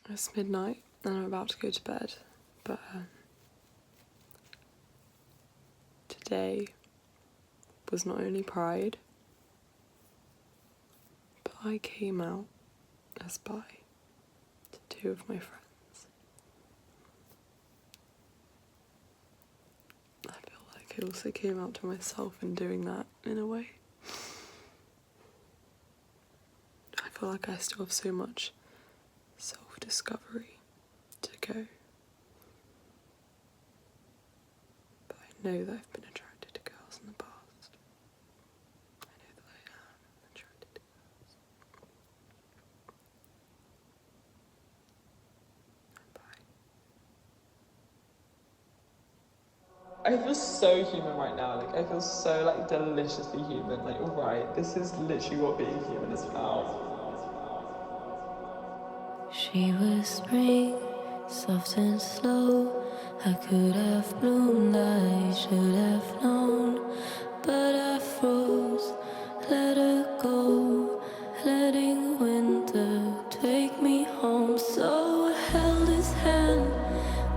It's midnight and I'm about to go to bed, but today was not only Pride, but I came out as bi to two of my friends. I feel like I also came out to myself in doing that, in a way. I feel like I still have so much self-discovery to go. But I know that I've been attracted to girls in the past. I know that I am attracted to girls. I'm bi. I feel so human right now. Like, I feel so, like, deliciously human. Like, right, this is literally what being human is about. She was spring, soft and slow. I could have bloomed, I should have known. But I froze, let her go, letting winter take me home. So I held his hand,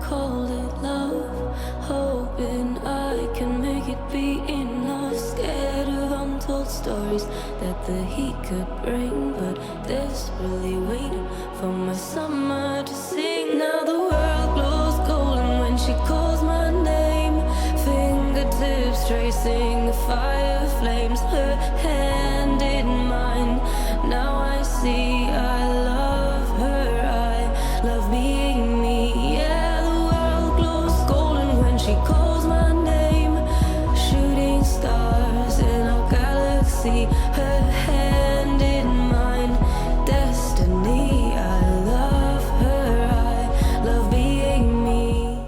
called it love, hoping I can make it be enough. Scared of untold stories that the heat could bring, but desperately waiting for my summer to sing. Now the world glows golden when she calls my name, fingertips tracing the fire flames, her hand in mine. Now I see I love her, I love being me. Yeah, the world glows golden when she calls my name, shooting stars in our galaxy, her hand in mine, destiny. I love her, I love being me.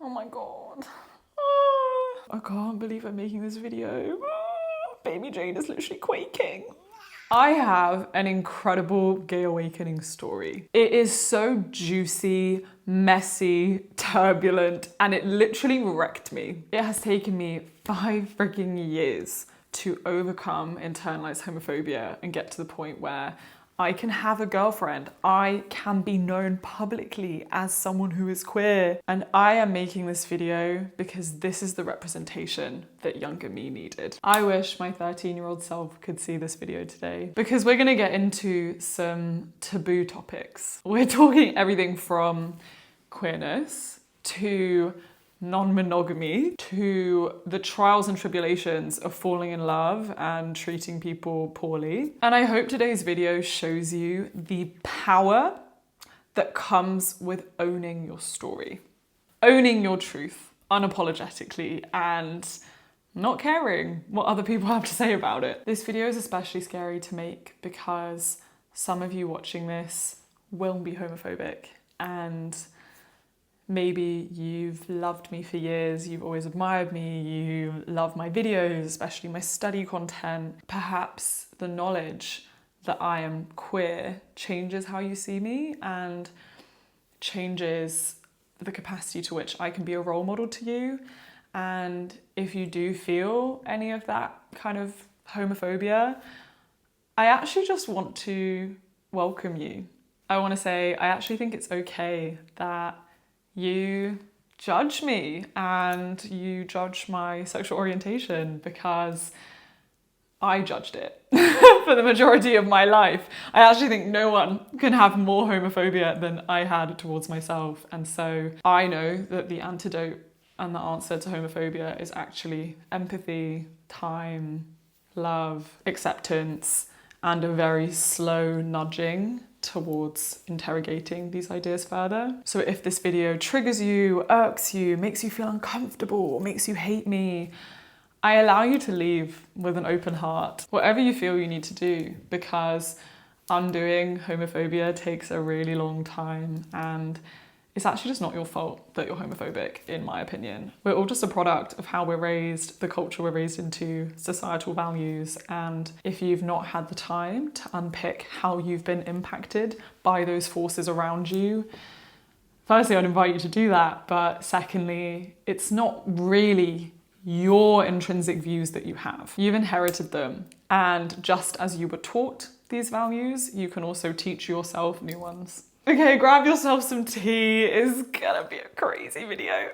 Oh my god. I can't believe I'm making this video. Baby Jade is literally quaking. I have an incredible gay awakening story. It is so juicy, messy, turbulent, and it literally wrecked me. It has taken me 5 freaking years to overcome internalized homophobia and get to the point where I can have a girlfriend. I can be known publicly as someone who is queer. And I am making this video because this is the representation that younger me needed. I wish my 13-year-old self could see this video today, because we're gonna get into some taboo topics. We're talking everything from queerness to non-monogamy to the trials and tribulations of falling in love and treating people poorly. And I hope today's video shows you the power that comes with owning your story, owning your truth unapologetically, and not caring what other people have to say about it. This video is especially scary to make because some of you watching this will be homophobic, and maybe you've loved me for years, you've always admired me, you love my videos, especially my study content. Perhaps the knowledge that I am queer changes how you see me and changes the capacity to which I can be a role model to you. And if you do feel any of that kind of homophobia, I actually just want to welcome you. I want to say I actually think it's okay that you judge me and you judge my sexual orientation, because I judged it for the majority of my life. I actually think no one can have more homophobia than I had towards myself. And so I know that the antidote and the answer to homophobia is actually empathy, time, love, acceptance, and a very slow nudging towards interrogating these ideas further. So if this video triggers you, irks you, makes you feel uncomfortable, or makes you hate me, I allow you to leave with an open heart, whatever you feel you need to do, because undoing homophobia takes a really long time, and it's actually just not your fault that you're homophobic, in my opinion. We're all just a product of how we're raised, the culture we're raised into, societal values, and if you've not had the time to unpick how you've been impacted by those forces around you, firstly, I'd invite you to do that, but secondly, it's not really your intrinsic views that you have. You've inherited them, and just as you were taught these values, you can also teach yourself new ones. Okay, grab yourself some tea. It's gonna be a crazy video.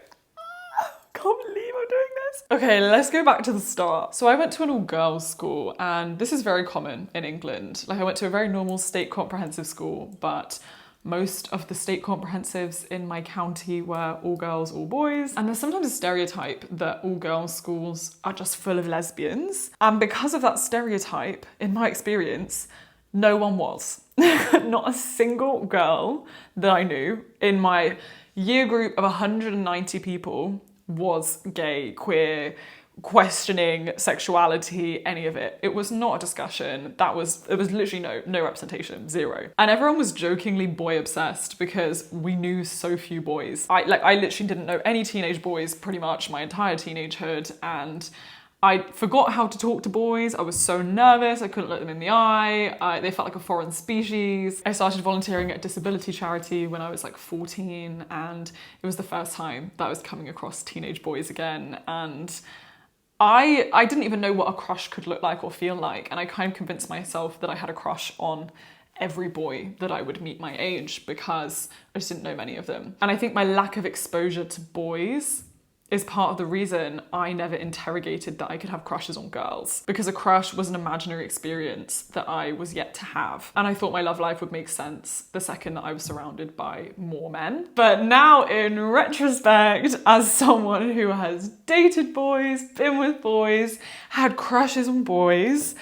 Can't believe I'm doing this. Okay, let's go back to the start. So I went to an all-girls school, and this is very common in England. Like, I went to a very normal state comprehensive school, but most of the state comprehensives in my county were all girls, all boys. And there's sometimes a stereotype that all girls schools are just full of lesbians. And because of that stereotype, in my experience, no one was. Not a single girl that I knew in my year group of 190 people was gay, queer, questioning sexuality, any of it. It was not a discussion. It was literally no representation, zero. And everyone was jokingly boy obsessed because we knew so few boys. I literally didn't know any teenage boys pretty much my entire teenagehood, and I forgot how to talk to boys. I was so nervous, I couldn't look them in the eye. They felt like a foreign species. I started volunteering at a disability charity when I was like 14, and it was the first time that I was coming across teenage boys again. And I didn't even know what a crush could look like or feel like, and I kind of convinced myself that I had a crush on every boy that I would meet my age because I just didn't know many of them. And I think my lack of exposure to boys is part of the reason I never interrogated that I could have crushes on girls, because a crush was an imaginary experience that I was yet to have. And I thought my love life would make sense the second that I was surrounded by more men. But now in retrospect, as someone who has dated boys, been with boys, had crushes on boys,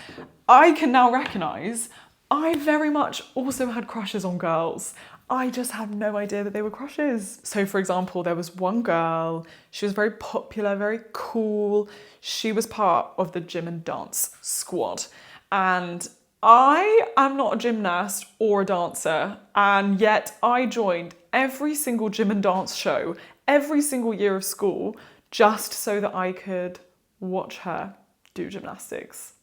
I can now recognize I very much also had crushes on girls. I just had no idea that they were crushes. So for example, there was one girl, she was very popular, very cool. She was part of the gym and dance squad. And I am not a gymnast or a dancer, and yet I joined every single gym and dance show, every single year of school, just so that I could watch her do gymnastics.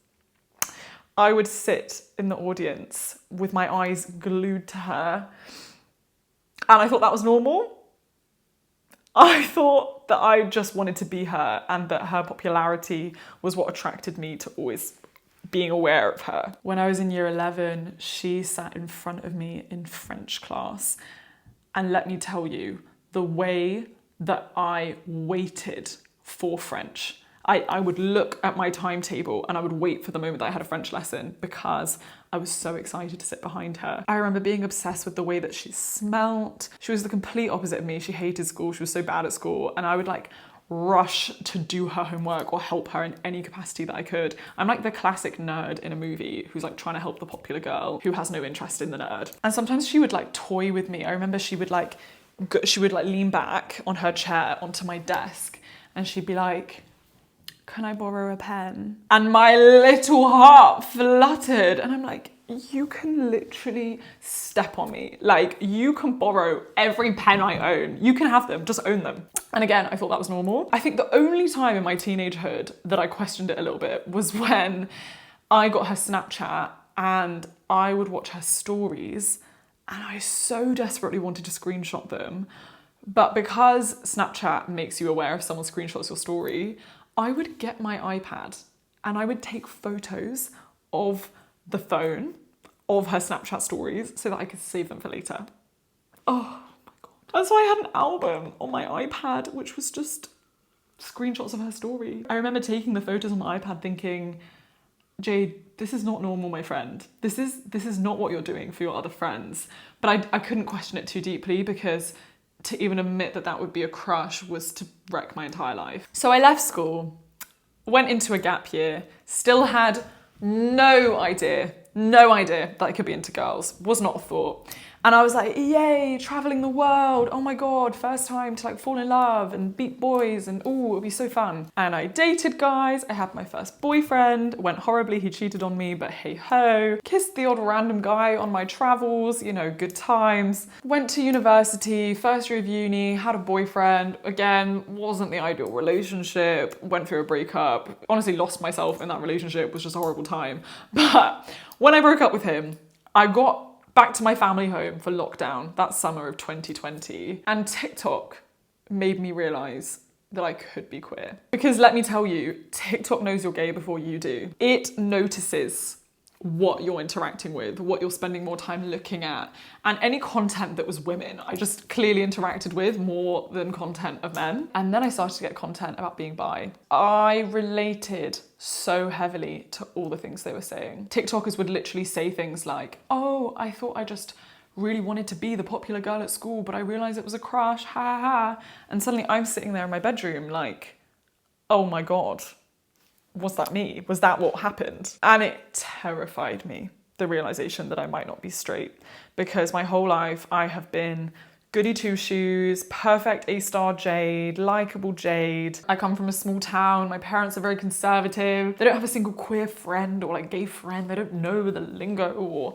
I would sit in the audience with my eyes glued to her, and I thought that was normal. I thought that I just wanted to be her, and that her popularity was what attracted me to always being aware of her. When I was in year 11, she sat in front of me in French class. And let me tell you, the way that I waited for French, I would look at my timetable and I would wait for the moment that I had a French lesson because I was so excited to sit behind her. I remember being obsessed with the way that she smelt. She was the complete opposite of me. She hated school. She was so bad at school. And I would like rush to do her homework or help her in any capacity that I could. I'm like the classic nerd in a movie who's like trying to help the popular girl who has no interest in the nerd. And sometimes she would like toy with me. I remember she would like lean back on her chair onto my desk and she'd be like, "Can I borrow a pen?" And my little heart fluttered. And I'm like, you can literally step on me. Like, you can borrow every pen I own. You can have them, just own them. And again, I thought that was normal. I think the only time in my teenagehood that I questioned it a little bit was when I got her Snapchat and I would watch her stories and I so desperately wanted to screenshot them. But because Snapchat makes you aware if someone screenshots your story, I would get my iPad and I would take photos of the phone of her Snapchat stories so that I could save them for later. Oh my God. And so I had an album on my iPad, which was just screenshots of her story. I remember taking the photos on my iPad thinking, Jade, this is not normal, my friend. This is not what you're doing for your other friends. But I couldn't question it too deeply because to even admit that that would be a crush was to wreck my entire life. So I left school, went into a gap year, still had no idea that I could be into girls, was not a thought. And I was like, yay, traveling the world. Oh my God, first time to like fall in love and meet boys and ooh, it'll be so fun. And I dated guys. I had my first boyfriend, went horribly, he cheated on me, but hey ho. Kissed the odd random guy on my travels, you know, good times. Went to university, first year of uni, had a boyfriend. Again, wasn't the ideal relationship, went through a breakup. Honestly, lost myself in that relationship, was just a horrible time. But when I broke up with him, I got back to my family home for lockdown that summer of 2020. And TikTok made me realise that I could be queer. Because let me tell you, TikTok knows you're gay before you do. It notices what you're interacting with, what you're spending more time looking at, and any content that was women, I just clearly interacted with more than content of men. And then I started to get content about being bi. I related so heavily to all the things they were saying. TikTokers would literally say things like, oh, I thought I just really wanted to be the popular girl at school, but I realized it was a crush, ha ha ha. And suddenly I'm sitting there in my bedroom like, oh my God, was that me? Was that what happened? And it terrified me, the realization that I might not be straight, because my whole life I have been goody two-shoes, perfect A-star Jade, likeable Jade. I come from a small town, my parents are very conservative, they don't have a single queer friend or like gay friend, they don't know the lingo or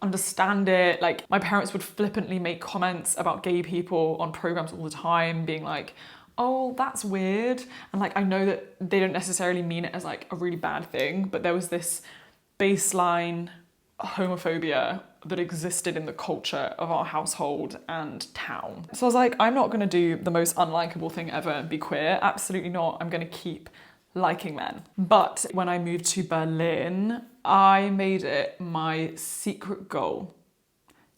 understand it. Like my parents would flippantly make comments about gay people on programs all the time, being like, oh, that's weird. And like, I know that they don't necessarily mean it as like a really bad thing, but there was this baseline homophobia that existed in the culture of our household and town. So I was like, I'm not gonna do the most unlikable thing ever and be queer. Absolutely not. I'm gonna keep liking men. But when I moved to Berlin, I made it my secret goal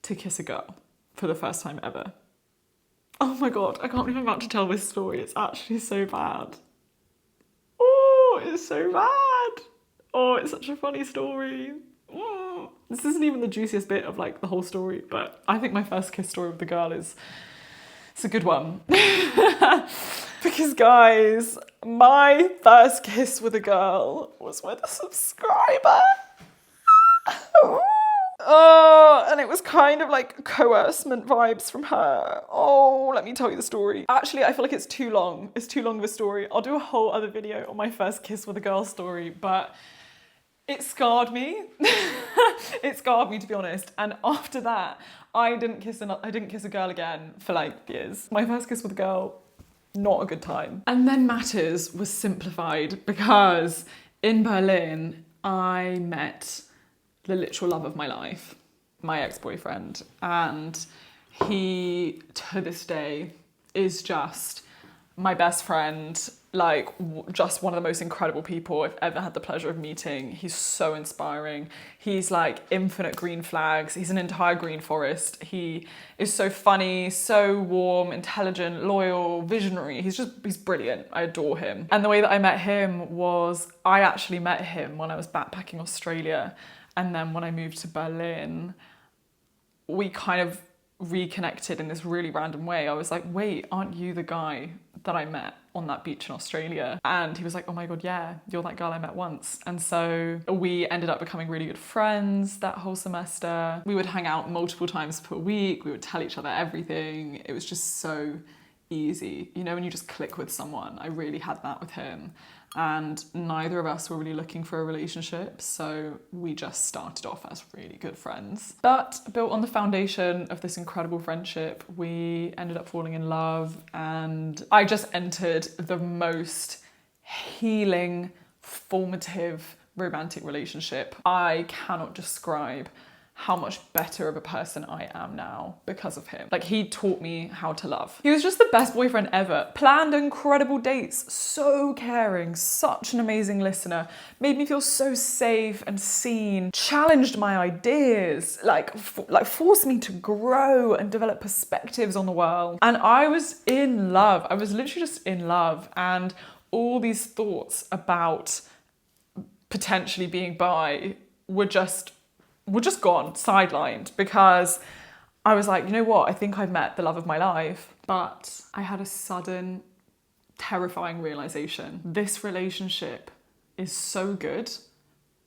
to kiss a girl for the first time ever. Oh my God, I can't believe I'm about to tell this story. It's actually so bad. Oh, it's so bad. Oh, it's such a funny story. Oh. This isn't even the juiciest bit of like the whole story, but I think my first kiss story with the girl it's a good one. Because guys, my first kiss with a girl was with a subscriber. Oh, and it was kind of like coercement vibes from her. Oh, let me tell you the story. Actually, I feel like it's too long. It's too long of a story. I'll do a whole other video on my first kiss with a girl story, but it scarred me. It scarred me, to be honest. And after that, I didn't kiss a girl again for like years. My first kiss with a girl, not a good time. And then matters was simplified because in Berlin, I met the literal love of my life, my ex-boyfriend. And he, to this day, is just my best friend, like just one of the most incredible people I've ever had the pleasure of meeting. He's so inspiring. He's like infinite green flags. He's an entire green forest. He is so funny, so warm, intelligent, loyal, visionary. He's brilliant. I adore him. And the way that I met him was I actually met him when I was backpacking Australia. And then when I moved to Berlin, we kind of reconnected in this really random way. I was like, wait, aren't you the guy that I met on that beach in Australia? And he was like, oh my God, yeah, you're that girl I met once. And so we ended up becoming really good friends that whole semester. We would hang out multiple times per week. We would tell each other everything. It was just so easy. You know, when you just click with someone, I really had that with him. And neither of us were really looking for a relationship, so we just started off as really good friends. But built on the foundation of this incredible friendship, we ended up falling in love, and I just entered the most healing, formative, romantic relationship. I cannot describe how much better of a person I am now because of him. Like, he taught me how to love. He was just the best boyfriend ever. Planned incredible dates, so caring, such an amazing listener, made me feel so safe and seen, challenged my ideas, like forced me to grow and develop perspectives on the world. And I was in love. I was literally just in love. And all these thoughts about potentially being bi were just gone, sidelined, because I was like, you know what, I think I've met the love of my life. But I had a sudden, terrifying realization. This relationship is so good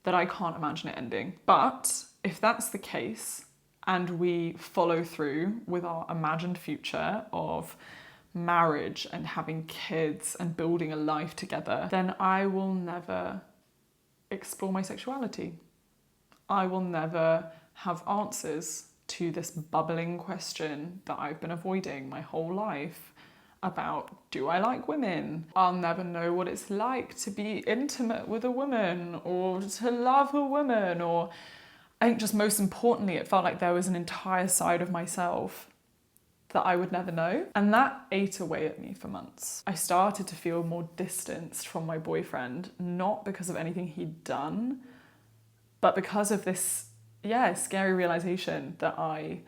that I can't imagine it ending. But if that's the case, and we follow through with our imagined future of marriage and having kids and building a life together, then I will never explore my sexuality. I will never have answers to this bubbling question that I've been avoiding my whole life about, do I like women? I'll never know what it's like to be intimate with a woman or to love a woman, or I think just most importantly, it felt like there was an entire side of myself that I would never know. And that ate away at me for months. I started to feel more distanced from my boyfriend, not because of anything he'd done, but because of this, scary realization that I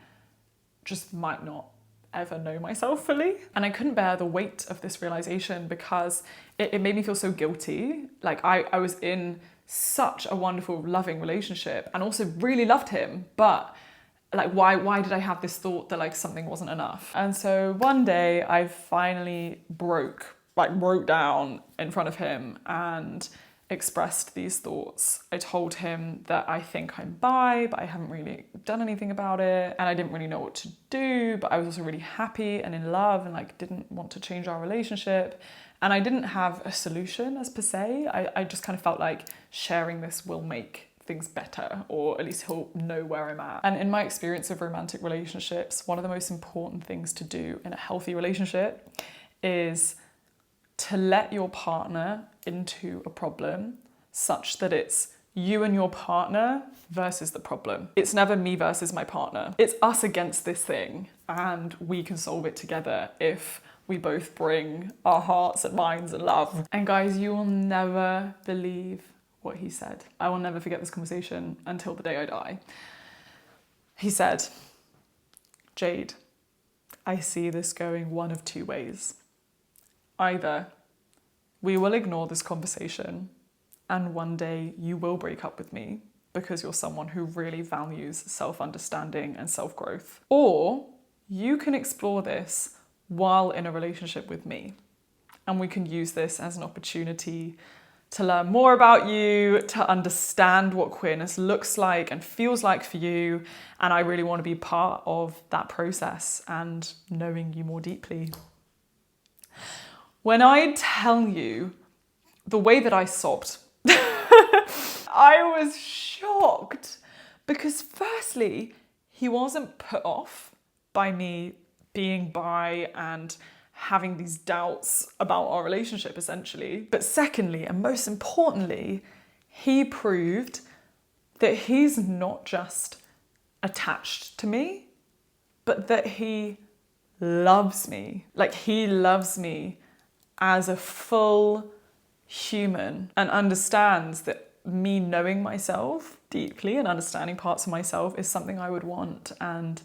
just might not ever know myself fully. And I couldn't bear the weight of this realization because it made me feel so guilty. Like I was in such a wonderful, loving relationship and also really loved him, but like why did I have this thought that like something wasn't enough? And so one day I finally broke down in front of him and expressed these thoughts. I told him that I think I'm bi, but I haven't really done anything about it, and I didn't really know what to do, but I was also really happy and in love and like didn't want to change our relationship. And I didn't have a solution as per se. I just kind of felt like sharing this will make things better, or at least he'll know where I'm at. And in my experience of romantic relationships, one of the most important things to do in a healthy relationship is to let your partner into a problem such that it's you and your partner versus the problem. It's never me versus my partner. It's us against this thing, and we can solve it together if we both bring our hearts and minds and love. And guys, you will never believe what he said. I will never forget this conversation until the day I die. He said, "Jade, I see this going one of two ways. Either we will ignore this conversation and one day you will break up with me because you're someone who really values self-understanding and self-growth. Or you can explore this while in a relationship with me, and we can use this as an opportunity to learn more about you, to understand what queerness looks like and feels like for you, and I really want to be part of that process and knowing you more deeply." When I tell you the way that I sobbed, I was shocked because firstly, he wasn't put off by me being bi and having these doubts about our relationship essentially. But secondly, and most importantly, he proved that he's not just attached to me, but that he loves me. Like he loves me as a full human and understands that me knowing myself deeply and understanding parts of myself is something I would want, and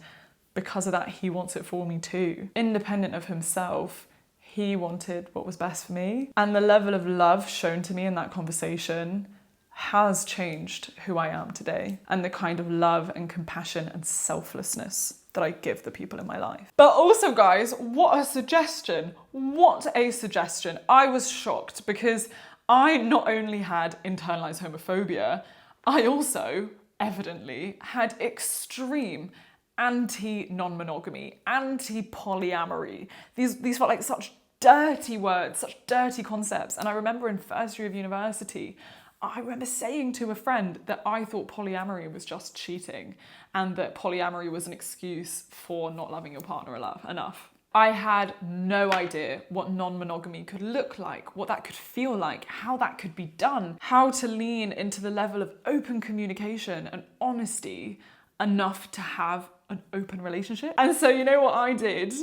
because of that he wants it for me too. Independent of himself, he wanted what was best for me, and the level of love shown to me in that conversation has changed who I am today, and the kind of love and compassion and selflessness that I give the people in my life. But also guys, what a suggestion. What a suggestion. I was shocked because I not only had internalized homophobia, I also evidently had extreme anti-non-monogamy, anti-polyamory. These felt like such dirty words, such dirty concepts. And I remember in first year of university, I remember saying to a friend that I thought polyamory was just cheating and that polyamory was an excuse for not loving your partner enough. I had no idea what non-monogamy could look like, what that could feel like, how that could be done, how to lean into the level of open communication and honesty enough to have an open relationship. And so you know what I did?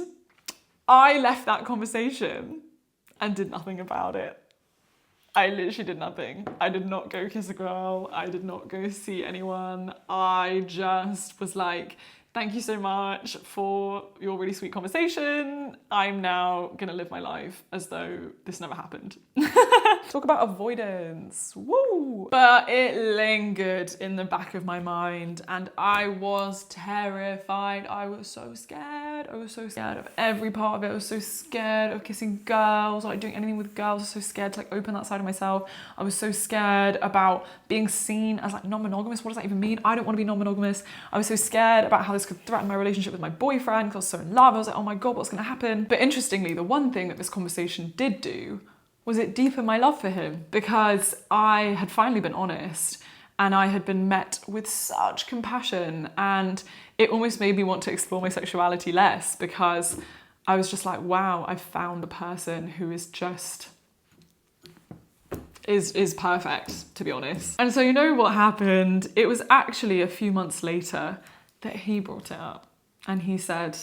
I left that conversation and did nothing about it. I literally did nothing. I did not go kiss a girl. I did not go see anyone. I just was like, thank you so much for your really sweet conversation. I'm now gonna live my life as though this never happened. Talk about avoidance, woo! But it lingered in the back of my mind and I was terrified. I was so scared. I was so scared of every part of it. I was so scared of kissing girls, or like doing anything with girls. I was so scared to like open that side of myself. I was so scared about being seen as like non-monogamous. What does that even mean? I don't want to be non-monogamous. I was so scared about how this could threaten my relationship with my boyfriend because I was so in love. I was like, oh my God, what's gonna happen? But interestingly, the one thing that this conversation did do was it deepened my love for him, because I had finally been honest and I had been met with such compassion, and it almost made me want to explore my sexuality less, because I was just like, wow, I've found a person who is just is perfect, to be honest. And so you know what happened? It was actually a few months later that he brought it up and he said,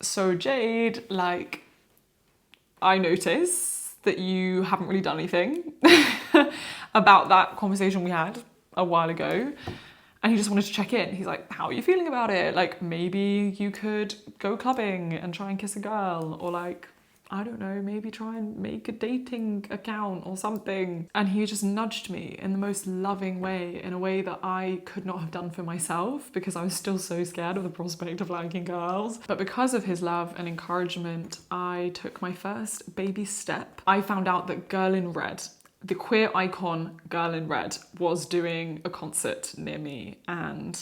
So Jade, like, I notice that you haven't really done anything about that conversation we had a while ago. And he just wanted to check in. He's like, how are you feeling about it? Like, maybe you could go clubbing and try and kiss a girl, or like, I don't know, maybe try and make a dating account or something. And he just nudged me in the most loving way, in a way that I could not have done for myself, because I was still so scared of the prospect of liking girls. But because of his love and encouragement, I took my first baby step. I found out that Girl in Red, the queer icon Girl in Red, was doing a concert near me. And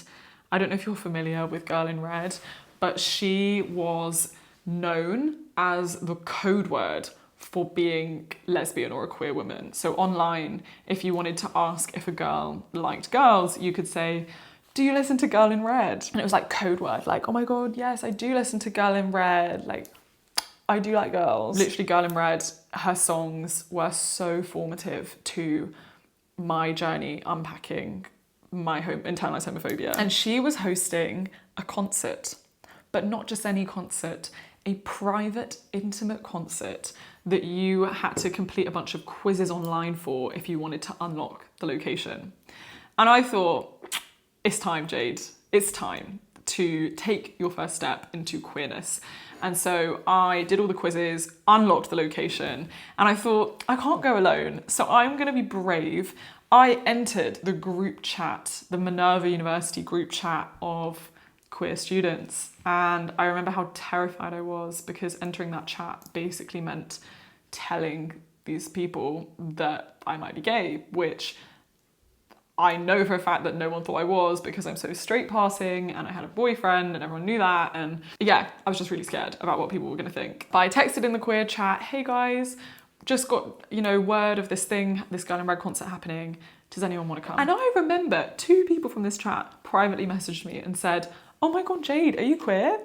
I don't know if you're familiar with Girl in Red, but she was known as the code word for being lesbian or a queer woman. So online, if you wanted to ask if a girl liked girls, you could say, do you listen to Girl in Red? And it was like code word, like, oh my God, yes, I do listen to Girl in Red. Like, I do like girls. Literally, Girl in Red, her songs were so formative to my journey unpacking my internalized homophobia. And she was hosting a concert, but not just any concert, a private, intimate concert that you had to complete a bunch of quizzes online for if you wanted to unlock the location. And I thought, it's time, Jade. It's time to take your first step into queerness. And so I did all the quizzes, unlocked the location, and I thought, I can't go alone, so I'm gonna be brave. I entered the group chat, the Minerva University group chat of queer students, and I remember how terrified I was, because entering that chat basically meant telling these people that I might be gay, which I know for a fact that no one thought I was, because I'm so straight passing and I had a boyfriend and everyone knew that. And yeah, I was just really scared about what people were gonna think. But I texted in the queer chat, hey guys, just got, word of this thing, this Girl in Red concert happening. Does anyone want to come? And I remember 2 people from this chat privately messaged me and said, oh my God, Jade, are you queer?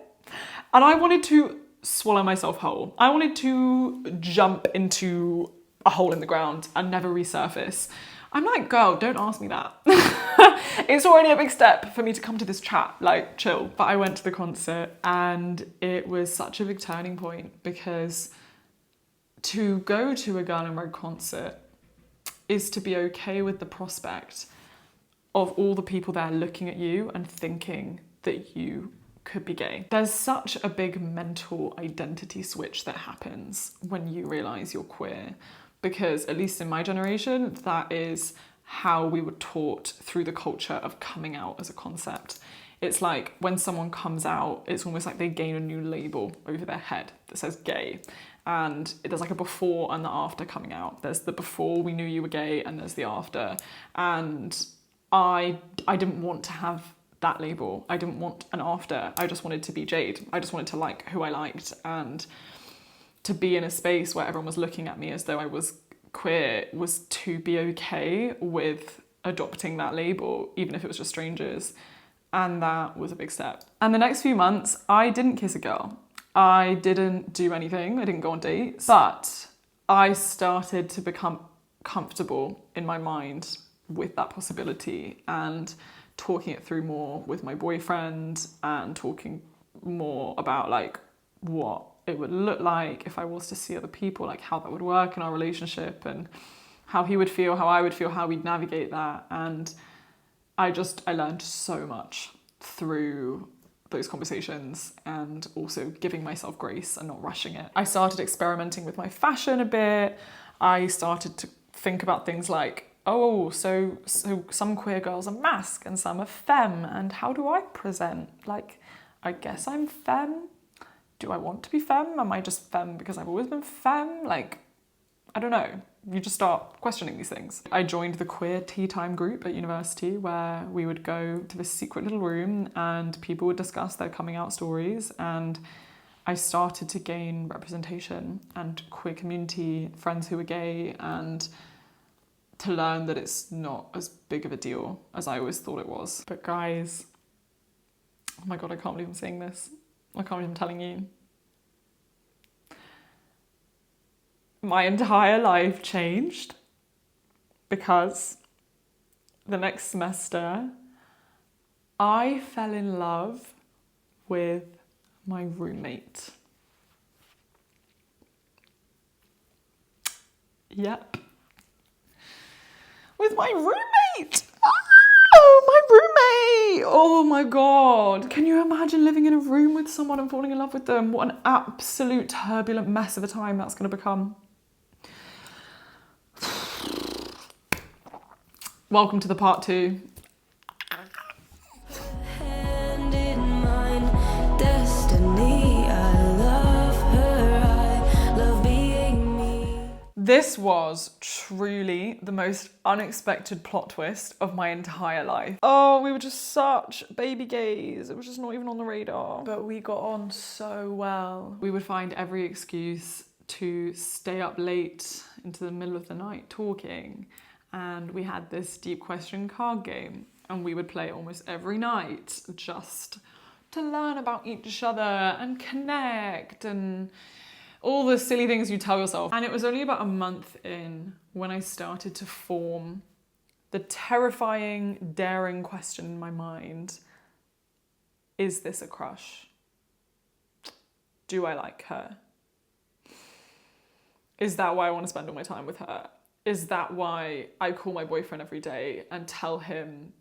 And I wanted to swallow myself whole. I wanted to jump into a hole in the ground and never resurface. I'm like, girl, don't ask me that. It's already a big step for me to come to this chat, like, chill. But I went to the concert and it was such a big turning point, because to go to a Girl in Red concert is to be okay with the prospect of all the people there looking at you and thinking that you could be gay. There's such a big mental identity switch that happens when you realise you're queer. Because at least in my generation, that is how we were taught through the culture of coming out as a concept. It's like when someone comes out, it's almost like they gain a new label over their head that says gay. And there's like a before and the after coming out. There's the before we knew you were gay, and there's the after. And I didn't want to have that label. I didn't want an after. I just wanted to be Jade. I just wanted to like who I liked, and to be in a space where everyone was looking at me as though I was queer was to be okay with adopting that label, even if it was just strangers. And that was a big step. And the next few months, I didn't kiss a girl. I didn't do anything. I didn't go on dates. But I started to become comfortable in my mind with that possibility, and talking it through more with my boyfriend, and talking more about like what it would look like if I was to see other people, like how that would work in our relationship, and how he would feel, how I would feel, how we'd navigate that. And I learned so much through those conversations, and also giving myself grace and not rushing it. I started experimenting with my fashion a bit. I started to think about things like, oh, so some queer girls are masc and some are femme, and how do I present? Like, I guess I'm femme. Do I want to be femme? Am I just femme because I've always been femme? Like, I don't know. You just start questioning these things. I joined the queer tea time group at university, where we would go to this secret little room and people would discuss their coming out stories, and I started to gain representation and queer community, friends who were gay, and to learn that it's not as big of a deal as I always thought it was. But guys, oh my God, I can't believe I'm saying this. I can't believe I'm telling you. My entire life changed, because the next semester I fell in love with my roommate. Yep. With my roommate! Oh, my roommate! Oh my god. Can you imagine living in a room with someone and falling in love with them? What an absolute turbulent mess of a time that's going to become. Welcome to the part 2. Hand in mine, destiny. I love her. I love being me. This was truly the most unexpected plot twist of my entire life. Oh, we were just such baby gays. It was just not even on the radar. But we got on so well. We would find every excuse to stay up late into the middle of the night talking. And we had this deep question card game. And we would play almost every night just to learn about each other and connect and all the silly things you tell yourself. And it was only about a month in when I started to form the terrifying, daring question in my mind. Is this a crush? Do I like her? Is that why I want to spend all my time with her? Is that why I call my boyfriend every day and tell him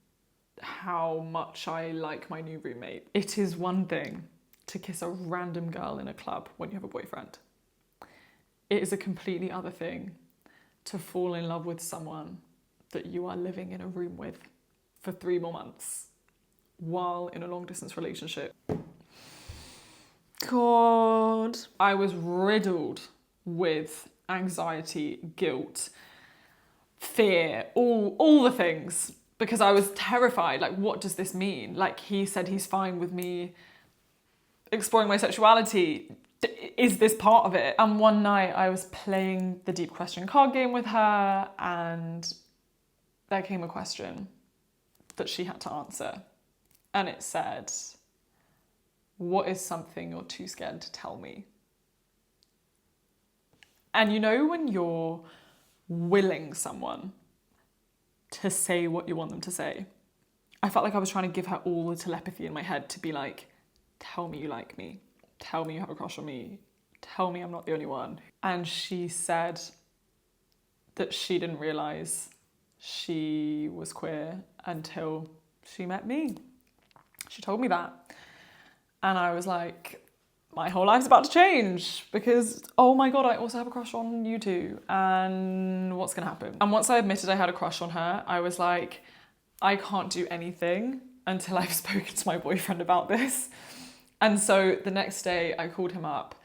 how much I like my new roommate? It is one thing to kiss a random girl in a club when you have a boyfriend. It is a completely other thing to fall in love with someone that you are living in a room with for 3 more months while in a long distance relationship. God. I was riddled with anxiety, guilt, fear, all the things, because I was terrified. Like, what does this mean? Like, he said he's fine with me exploring my sexuality. Is this part of it? And one night I was playing the deep question card game with her, and there came a question that she had to answer. And it said, what is something you're too scared to tell me? And you know when you're willing someone to say what you want them to say? I felt like I was trying to give her all the telepathy in my head to be like, tell me you like me. Tell me you have a crush on me. Tell me I'm not the only one. And she said that she didn't realise she was queer until she met me. She told me that. And I was like, my whole life's about to change because, oh my God, I also have a crush on you two. And what's gonna happen? And once I admitted I had a crush on her, I was like, I can't do anything until I've spoken to my boyfriend about this. And so the next day I called him up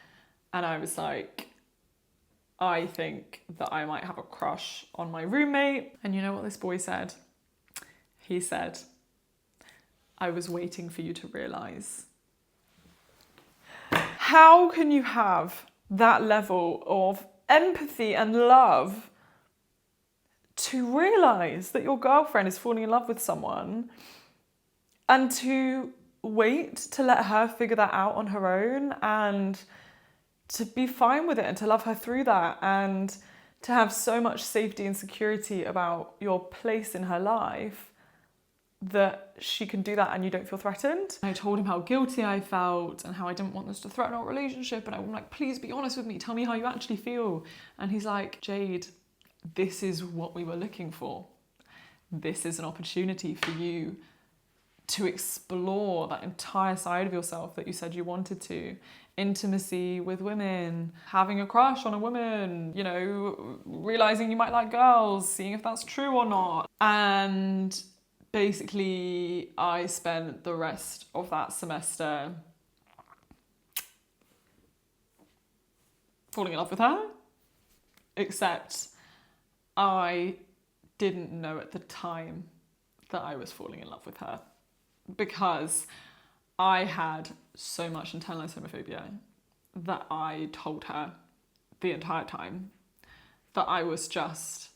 and I was like, I think that I might have a crush on my roommate. And you know what this boy said? He said, I was waiting for you to realise. How can you have that level of empathy and love to realise that your girlfriend is falling in love with someone and to wait to let her figure that out on her own and to be fine with it and to love her through that and to have so much safety and security about your place in her life that she can do that and you don't feel threatened. I told him how guilty I felt and how I didn't want this to threaten our relationship, and I'm like, please be honest with me, tell me how you actually feel. And he's like, Jade, this is what we were looking for. This is an opportunity for you to explore that entire side of yourself that you said you wanted to. Intimacy with women, having a crush on a woman, you know, realising you might like girls, seeing if that's true or not. And basically, I spent the rest of that semester falling in love with her, except I didn't know at the time that I was falling in love with her because I had so much internalized homophobia that I told her the entire time that I was just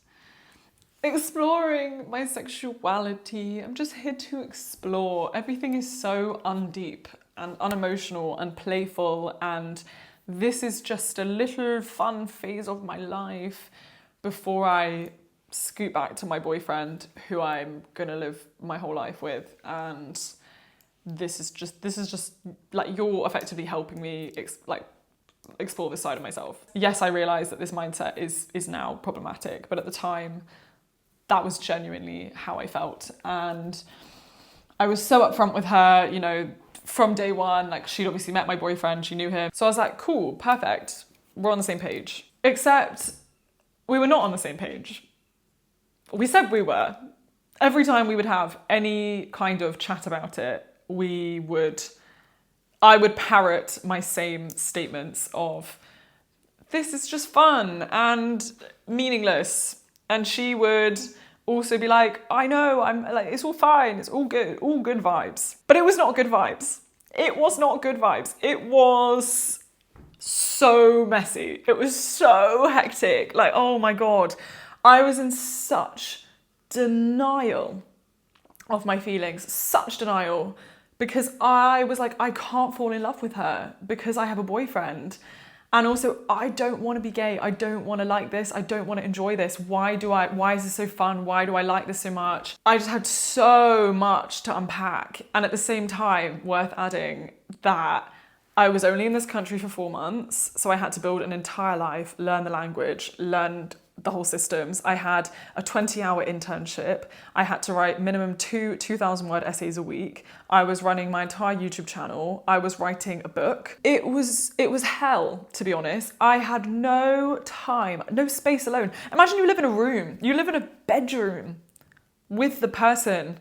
exploring my sexuality. I'm just here to explore. Everything is so undeep and unemotional and playful, and this is just a little fun phase of my life before I scoot back to my boyfriend who I'm gonna live my whole life with. And this is just like, you're effectively helping me explore this side of myself. Yes, I realise that this mindset is now problematic, but at the time, that was genuinely how I felt. And I was so upfront with her, you know, from day one. Like, she'd obviously met my boyfriend, she knew him. So I was like, cool, perfect, we're on the same page. Except we were not on the same page. We said we were. Every time we would have any kind of chat about it, I would parrot my same statements of, this is just fun and meaningless. And she would also be like, I know, I'm like, it's all fine, it's all good vibes. But it was not good vibes. It was not good vibes. It was so messy. It was so hectic. Like, oh my God. I was in such denial of my feelings, such denial, because I was like, I can't fall in love with her because I have a boyfriend. And also, I don't want to be gay. I don't want to like this. I don't want to enjoy this. Why is this so fun? Why do I like this so much? I just had so much to unpack. And at the same time, worth adding that I was only in this country for 4 months. So I had to build an entire life, learn the language, learn the whole systems. I had a 20-hour internship. I had to write minimum 2,000-word essays a week. I was running my entire YouTube channel. I was writing a book. It was hell, to be honest. I had no time, no space alone. Imagine you live in a room, you live in a bedroom with the person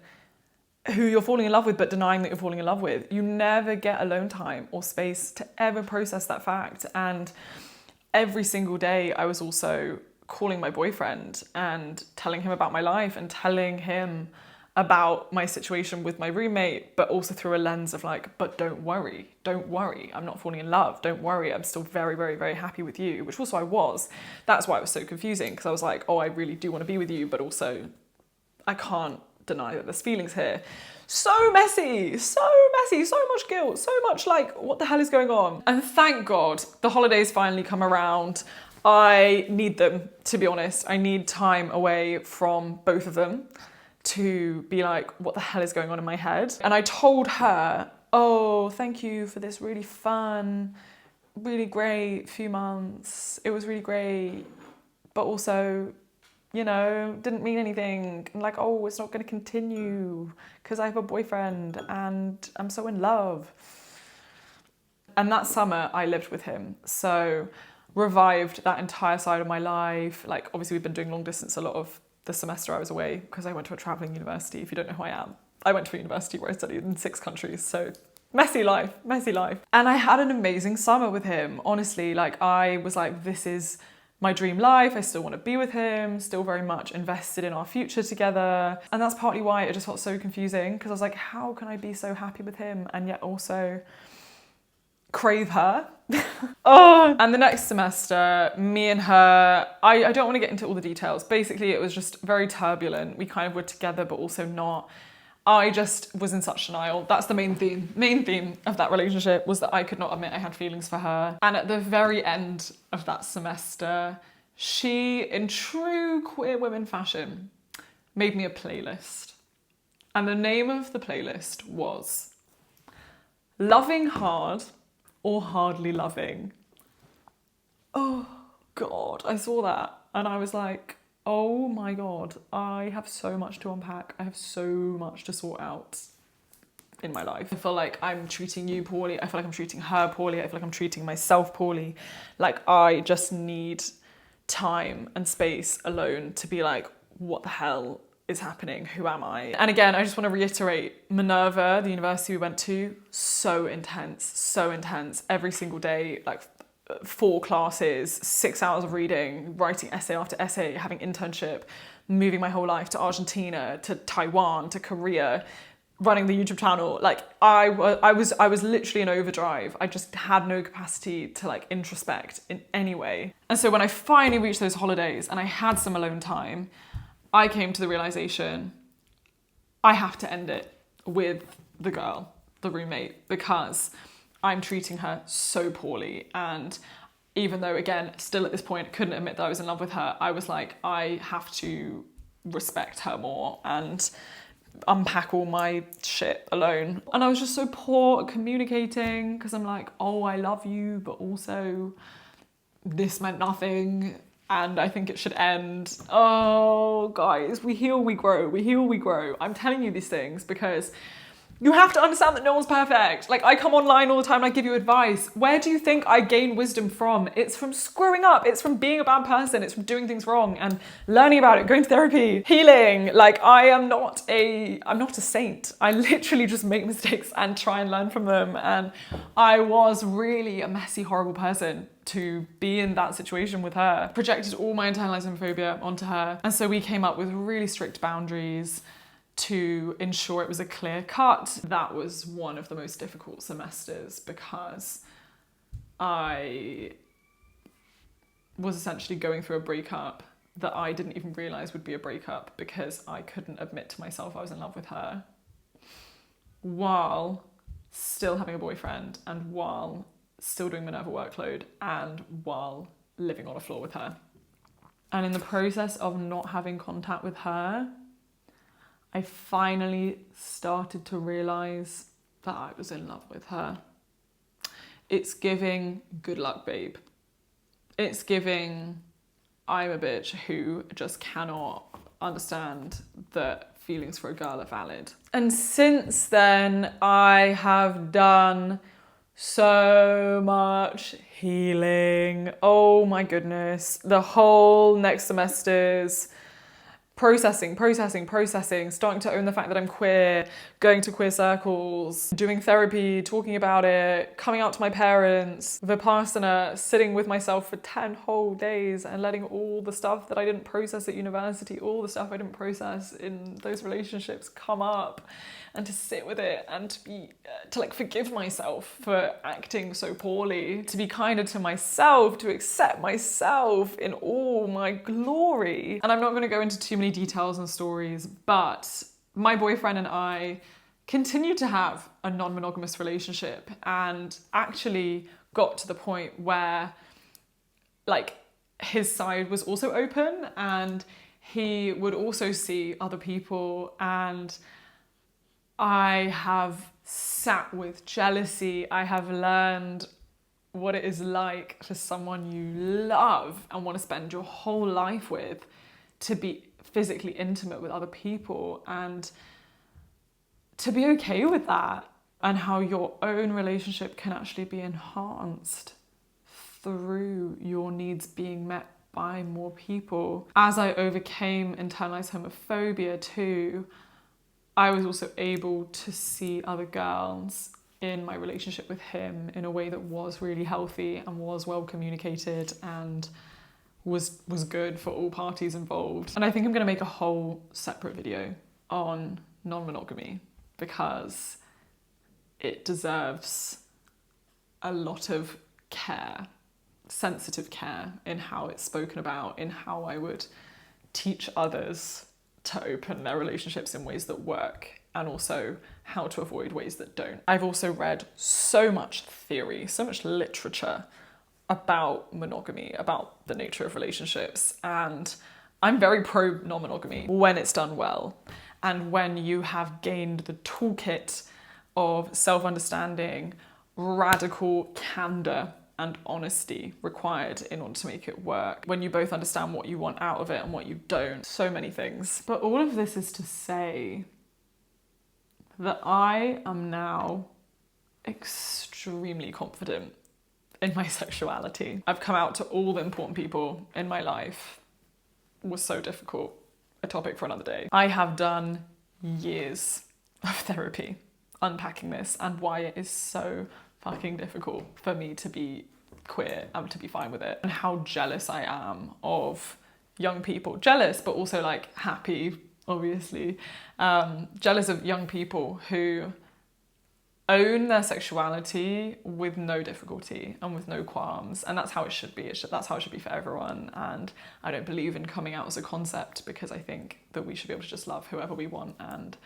who you're falling in love with but denying that you're falling in love with. You never get alone time or space to ever process that fact. And every single day I was also calling my boyfriend and telling him about my life and telling him about my situation with my roommate, but also through a lens of like, but don't worry, I'm not falling in love, don't worry, I'm still very, very, very happy with you, which also I was. That's why it was so confusing, because I was like, oh, I really do want to be with you, but also I can't deny that there's feelings here. So messy, so much guilt, so much like, what the hell is going on? And thank God the holidays finally come around. I need them, to be honest. I need time away from both of them to be like, what the hell is going on in my head? And I told her, oh, thank you for this really fun, really great few months. It was really great, but also, you know, didn't mean anything. I'm like, oh, it's not going to continue because I have a boyfriend and I'm so in love. And that summer I lived with him. So revived that entire side of my life. Like, obviously we've been doing long distance a lot of the semester I was away because I went to a traveling university. If you don't know who I am, I went to a university where I studied in 6 countries. So messy life. And I had an amazing summer with him. Honestly, like, I was like, this is my dream life. I still want to be with him, still very much invested in our future together. And that's partly why it just felt so confusing, because I was like, how can I be so happy with him and yet also crave her? Oh, and the next semester, me and her, I don't want to get into all the details. Basically, it was just very turbulent. We kind of were together, but also not. I just was in such denial. That's the main theme of that relationship, was that I could not admit I had feelings for her. And at the very end of that semester, she, in true queer women fashion, made me a playlist. And the name of the playlist was Loving Hard or Hardly Loving. Oh God, I saw that and I was like, oh my God, I have so much to unpack. I have so much to sort out in my life. I feel like I'm treating you poorly. I feel like I'm treating her poorly. I feel like I'm treating myself poorly. Like, I just need time and space alone to be like, what the hell is happening? Who am I? And again, I just want to reiterate, Minerva, the university we went to, so intense. Every single day, like 4 classes, 6 hours of reading, writing essay after essay, having internship, moving my whole life to Argentina, to Taiwan, to Korea, running the YouTube channel. Like, I was literally in overdrive. I just had no capacity to like introspect in any way. And so when I finally reached those holidays and I had some alone time, I came to the realization, I have to end it with the girl, the roommate, because I'm treating her so poorly. And even though, again, still at this point, couldn't admit that I was in love with her, I was like, I have to respect her more and unpack all my shit alone. And I was just so poor at communicating because I'm like, oh, I love you, but also this meant nothing and I think it should end. Oh, guys, we heal, we grow, we heal, we grow. I'm telling you these things because you have to understand that no one's perfect. Like, I come online all the time and I give you advice. Where do you think I gain wisdom from? It's from screwing up. It's from being a bad person. It's from doing things wrong and learning about it, going to therapy, healing. Like, I'm not a saint. I literally just make mistakes and try and learn from them. And I was really a messy, horrible person to be in that situation with her. Projected all my internalized homophobia onto her. And so we came up with really strict boundaries to ensure it was a clear cut. That was one of the most difficult semesters because I was essentially going through a breakup that I didn't even realise would be a breakup because I couldn't admit to myself I was in love with her while still having a boyfriend and while still doing Minerva workload and while living on a floor with her. And in the process of not having contact with her, I finally started to realise that I was in love with her. It's giving good luck, babe. It's giving I'm a bitch who just cannot understand that feelings for a girl are valid. And since then, I have done so much healing. Oh my goodness. The whole next semester's processing, starting to own the fact that I'm queer, going to queer circles, doing therapy, talking about it, coming out to my parents, Vipassana, sitting with myself for 10 whole days and letting all the stuff that I didn't process at university, all the stuff I didn't process in those relationships come up, and to sit with it and to like forgive myself for acting so poorly, to be kinder to myself, to accept myself in all my glory. And I'm not going to go into too many details and stories, but my boyfriend and I continued to have a non-monogamous relationship and actually got to the point where like his side was also open and he would also see other people, and I have sat with jealousy. I have learned what it is like for someone you love and want to spend your whole life with to be physically intimate with other people and to be okay with that, and how your own relationship can actually be enhanced through your needs being met by more people. As I overcame internalized homophobia too, I was also able to see other girls in my relationship with him in a way that was really healthy and was well communicated and was good for all parties involved. And I think I'm going to make a whole separate video on non-monogamy because it deserves a lot of care, sensitive care in how it's spoken about, in how I would teach others to open their relationships in ways that work, and also how to avoid ways that don't. I've also read so much theory, so much literature about monogamy, about the nature of relationships, and I'm very pro non-monogamy when it's done well and when you have gained the toolkit of self-understanding, radical candor and honesty required in order to make it work. When you both understand what you want out of it and what you don't. So many things. But all of this is to say that I am now extremely confident in my sexuality. I've come out to all the important people in my life. It was so difficult. A topic for another day. I have done years of therapy unpacking this and why it is so fucking difficult for me to be queer and to be fine with it, and how jealous I am of young people. Jealous, but also like happy, obviously. Jealous of young people who own their sexuality with no difficulty and with no qualms, and that's how it should be. That's how it should be for everyone. And I don't believe in coming out as a concept because I think that we should be able to just love whoever we want and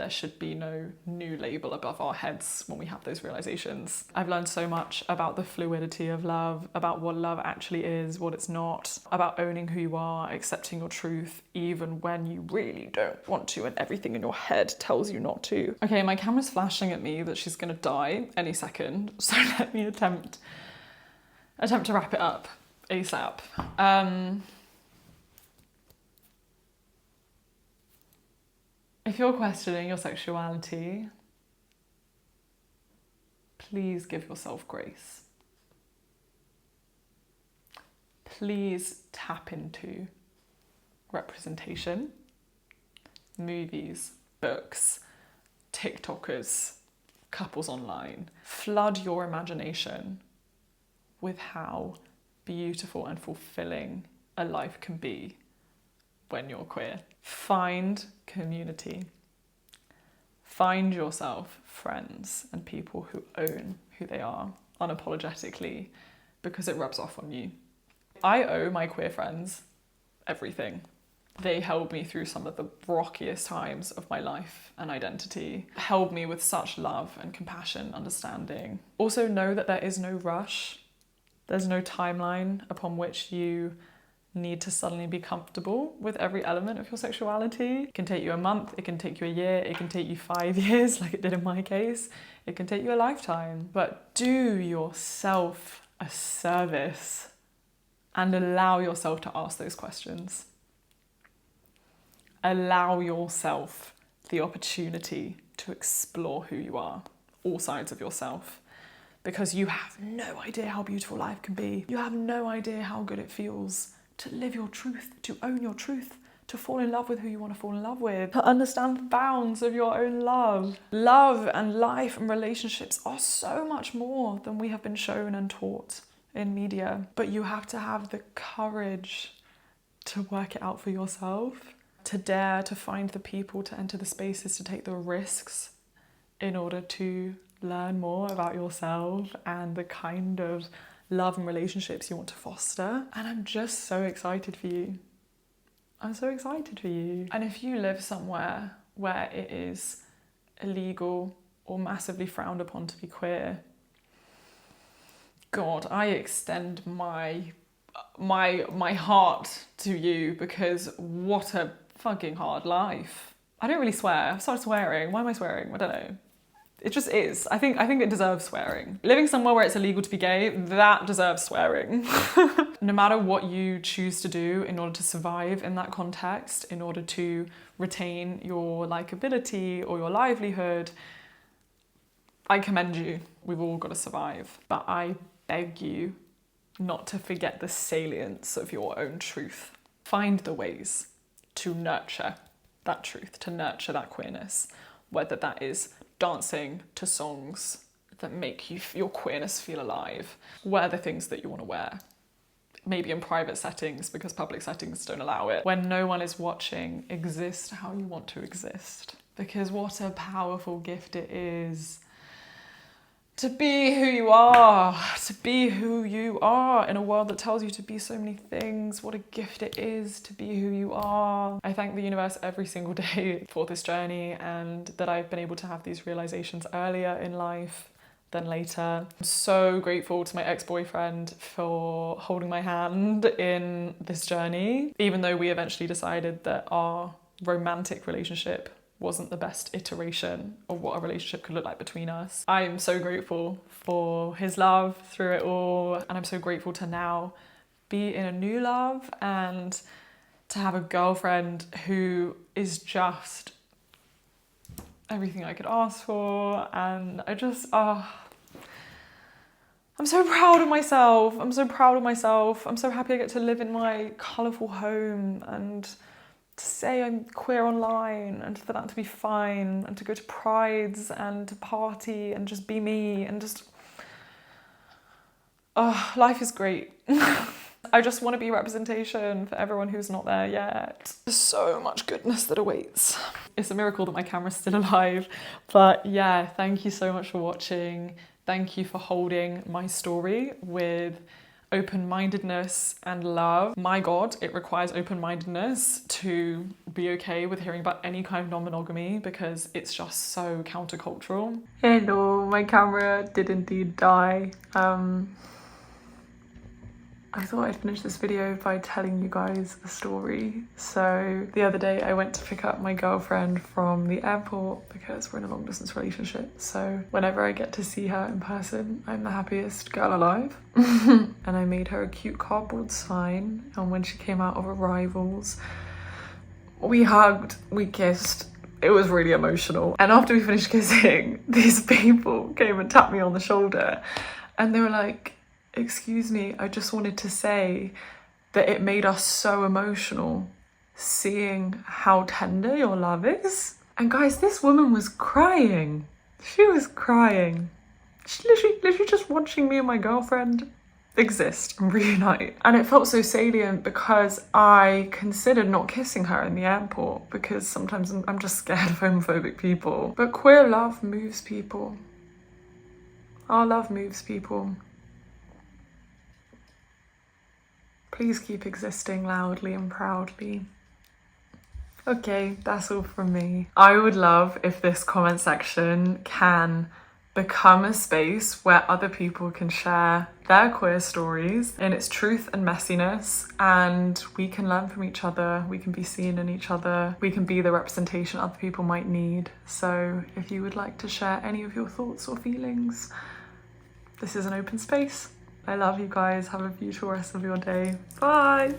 there should be no new label above our heads when we have those realizations. I've learned so much about the fluidity of love, about what love actually is, what it's not, about owning who you are, accepting your truth, even when you really don't want to and everything in your head tells you not to. Okay, my camera's flashing at me that she's gonna die any second, so let me attempt to wrap it up ASAP. If you're questioning your sexuality, please give yourself grace. Please tap into representation, movies, books, TikTokers, couples online. Flood your imagination with how beautiful and fulfilling a life can be when you're queer. Find community. Find yourself friends and people who own who they are unapologetically, because it rubs off on you. I owe my queer friends everything. They held me through some of the rockiest times of my life and identity, held me with such love and compassion, understanding. Also know that there is no rush. There's no timeline upon which you need to suddenly be comfortable with every element of your sexuality. It can take you a month, it can take you a year, it can take you 5 years like it did in my case. It can take you a lifetime. But do yourself a service and allow yourself to ask those questions. Allow yourself the opportunity to explore who you are, all sides of yourself. Because you have no idea how beautiful life can be. You have no idea how good it feels to live your truth, to own your truth, to fall in love with who you want to fall in love with, to understand the bounds of your own love. Love and life and relationships are so much more than we have been shown and taught in media. But you have to have the courage to work it out for yourself, to dare to find the people, to enter the spaces, to take the risks in order to learn more about yourself and the kind of love and relationships you want to foster. And I'm just so excited for you. I'm so excited for you. And if you live somewhere where it is illegal or massively frowned upon to be queer, God, I extend my heart to you, because what a fucking hard life. I don't really swear. I've started swearing. Why am I swearing? I don't know. It just is. I think it deserves swearing. Living somewhere where it's illegal to be gay, that deserves swearing. No matter what you choose to do in order to survive in that context, in order to retain your likability or your livelihood, I commend you. We've all got to survive. But I beg you not to forget the salience of your own truth. Find the ways to nurture that truth, to nurture that queerness, whether that is dancing to songs that make your queerness feel alive. Wear the things that you want to wear. Maybe in private settings, because public settings don't allow it. When no one is watching, exist how you want to exist. Because what a powerful gift it is to be who you are, in a world that tells you to be so many things. What a gift it is to be who you are. I thank the universe every single day for this journey, and that I've been able to have these realizations earlier in life than later. I'm so grateful to my ex-boyfriend for holding my hand in this journey, even though we eventually decided that our romantic relationship wasn't the best iteration of what a relationship could look like between us. I am so grateful for his love through it all, and I'm so grateful to now be in a new love and to have a girlfriend who is just everything I could ask for. And I just, I'm so proud of myself. I'm so proud of myself. I'm so happy I get to live in my colourful home and to say I'm queer online, and for that to be fine, and to go to prides and to party and just be me, and just, life is great. I just want to be representation for everyone who's not there yet. There's so much goodness that awaits. It's a miracle that my camera's still alive. But yeah, thank you so much for watching. Thank you for holding my story with open-mindedness and love. My God, it requires open-mindedness to be okay with hearing about any kind of non-monogamy because it's just so countercultural. Hello, my camera did indeed die. I thought I'd finish this video by telling you guys a story. So the other day I went to pick up my girlfriend from the airport because we're in a long distance relationship. So whenever I get to see her in person, I'm the happiest girl alive. And I made her a cute cardboard sign. And when she came out of arrivals, we hugged, we kissed. It was really emotional. And after we finished kissing, these people came and tapped me on the shoulder and they were like, "Excuse me, I just wanted to say that it made us so emotional seeing how tender your love is." And guys, this woman was crying. She was crying. She literally just watching me and my girlfriend exist and reunite. And it felt so salient because I considered not kissing her in the airport because sometimes I'm just scared of homophobic people. But queer love moves people. Our love moves people. Please keep existing loudly and proudly. Okay, that's all from me. I would love if this comment section can become a space where other people can share their queer stories in its truth and messiness, and we can learn from each other, we can be seen in each other, we can be the representation other people might need. So if you would like to share any of your thoughts or feelings, this is an open space. I love you guys. Have a beautiful rest of your day. Bye.